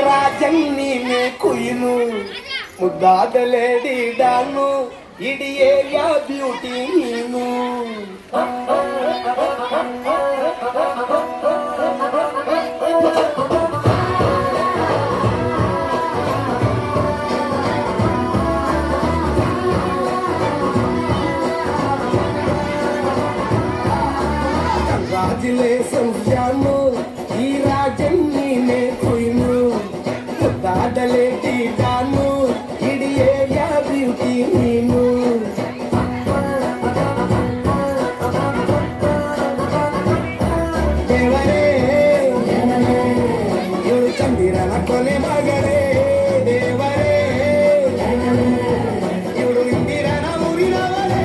ರಾಜನ್ ನೀನೆ ಕುಯ್ನು ಮುದ್ದಾದ lady don ಇಡೀ ಏರಿಯಾ ಬ್ಯೂಟಿ ನೀನು Congratulations ಜಾನು ಈ ರಾಜನ್ ನೀನೆ ಕುಯ್ನು ಮುದ್ದಾದ ಲೇಡಿ ಡಾನು ಇಡೀ ಏರಿಯಾ ಬ್ಯೂಟಿ ನೀನು ದೇವರೇ ಇವಳು ಚಂದಿರನ ಕೊನೆ ಮಗಳೇ ದೇವರೇ ಇವಳು ಇಂದಿರನ ಊರಿನವರೇ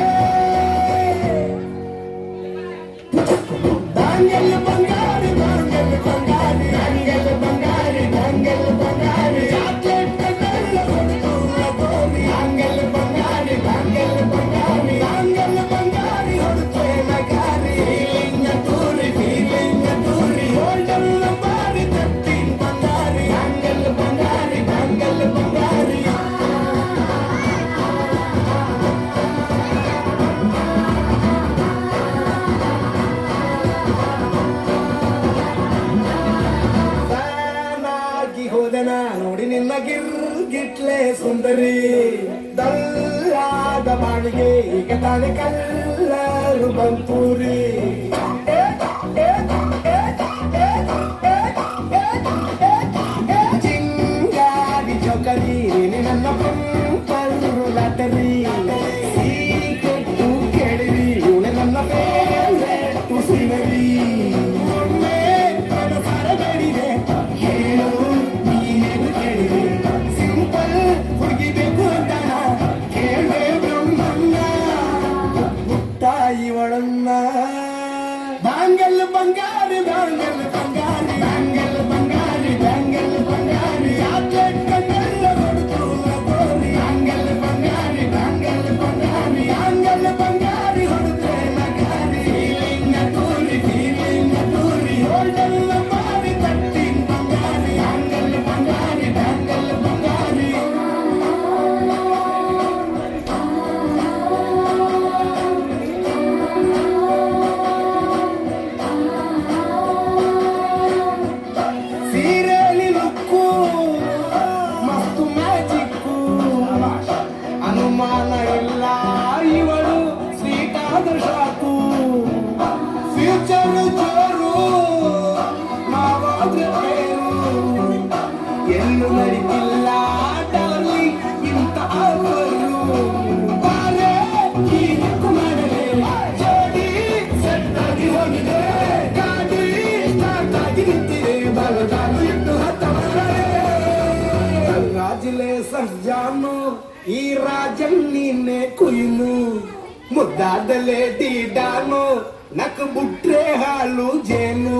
ದಾಂಗೆಲ್ ಬಂಗಾರಿ ದಾಂಗೆಲ್ ಬಂಗಾರಿ ದಾಂಗೆಲ್ ಬಂಗಾರಿ ದಾಂಗೆಲ್ ಬಂಗಾರಿ ಚಾಕ್ಲೇಟ್ ಕಣ್ಣೆಲ್ಲ ಹೊಡೆದು ಗೋರಿ ದಾಂಗೆಲ್ ಬಂಗಾರಿ ದಾಂಗೆಲ್ ಬಂಗಾರಿ ದಾಂಗೆಲ್ ಬಂಗಾರಿ ಹೊಡೆದು ನಗಾರಿ ಫೀಲಿಂಗ್ ತೂರಿ ಹೋಲ್ಡಲ್ಲ ಬಾರಿ ತಟ್ಟಿನ್ ಬಂಗಾರಿ ದಾಂಗೆಲ್ ಬಂಗಾರಿ ದಾಂಗೆಲ್ ಬಂಗಾರಿ ಹೋದನ ನೋಡಿ ನಿನ್ನ ಗಿರ್ಗಿಟ್ಲೆ ಸುಂದರಿ ದಲ್ಲಾದ ಬಾಳಿಗೆ ಈಗ ತಾನೆ ಕಲ್ಲರು ಬಂತೂರಿ ಚಿಂಗಾರಿ ಚೌಕರಿ ನನ್ನ ಪಂಪರು ಲಾಟರಿ ಸೀಕ್ರೆಟ್ಟು ಕೇಳಿರಿ ಇವಳೆ ನನ್ನ ಫೇವ್ರೆಟ್ ಸೀನರಿ ಇವಳನ್ನ ದಾಂಗೆಲ್ ಬಂಗಾರಿ ದಾಂಗೆಲ್ ಬಂಗಾರಿ ದಾಂಗೆಲ್ ಬಂಗಾರಿ ದಾಂಗೆಲ್ ಬಂಗಾರಿ ಚಾಕ್ಲೇಟ್ ಕಣ್ಣೆಲ್ಲ ಹೊಡೆದು ಗೋರಿ ದಾಂಗೆಲ್ ಬಂಗಾರಿ ದಾಂಗೆಲ್ ಬಂಗಾರಿ ದಾಂಗೆಲ್ ಬಂಗಾರಿ ಹೊಡೆದ್ರೆ ನಗಾರಿ ಫೀಲಿಂಗ್ ತೂರಿ ಹೋಲ್ಡಲ್ಲ ಬಾರಿ ತಟ್ಟಿನ್ ಬಂಗಾರಿ ದಾಂಗೆಲ್ ಬಂಗಾರಿ ದಾಂಗೆಲ್ ಬಂಗಾರಿ ಸೀರೆಲಿ ಲುಕ್ಕು ಮಸ್ತು ಮ್ಯಾಜಿಕ್ಕು ಅನುಮಾನ ಇಲ್ಲ ಇವಳು ಸ್ವೀಟ್ ಆದ ಶಾಕು ಫ್ಯೂಚರ್ ಜೋರು ನಾವಾದ್ರೆ ಬೇರು ಎಲ್ಲೂ ನಡೀತಿಲ್ಲ ಡಾರ್ಲಿಂಗ್ ಇಂಥ ಆಫರು ಬಾರೆ ಈ ದಿಕ್ಕು ಮಾಡಲೇ ಜೋಡಿ ಸೆಟ್ ಆಗಿ ಹೋಗಿದೆ ಗಾಡಿ ಸ್ಟಾರ್ಟ್ ಆಗಿ ನಿಂತಿದೆ ಬಲಗಾಲು ಇಟ್ಟು Congratulations ಜಾನು ಈ ರಾಜನ್ ನೀನೆ ಕುಯ್ನು ಮುದ್ದಾದ ಲೇಡಿ ಡಾನು ನಕ್ ಬುಟ್ರೆ ಹಾಲು ಜೇನು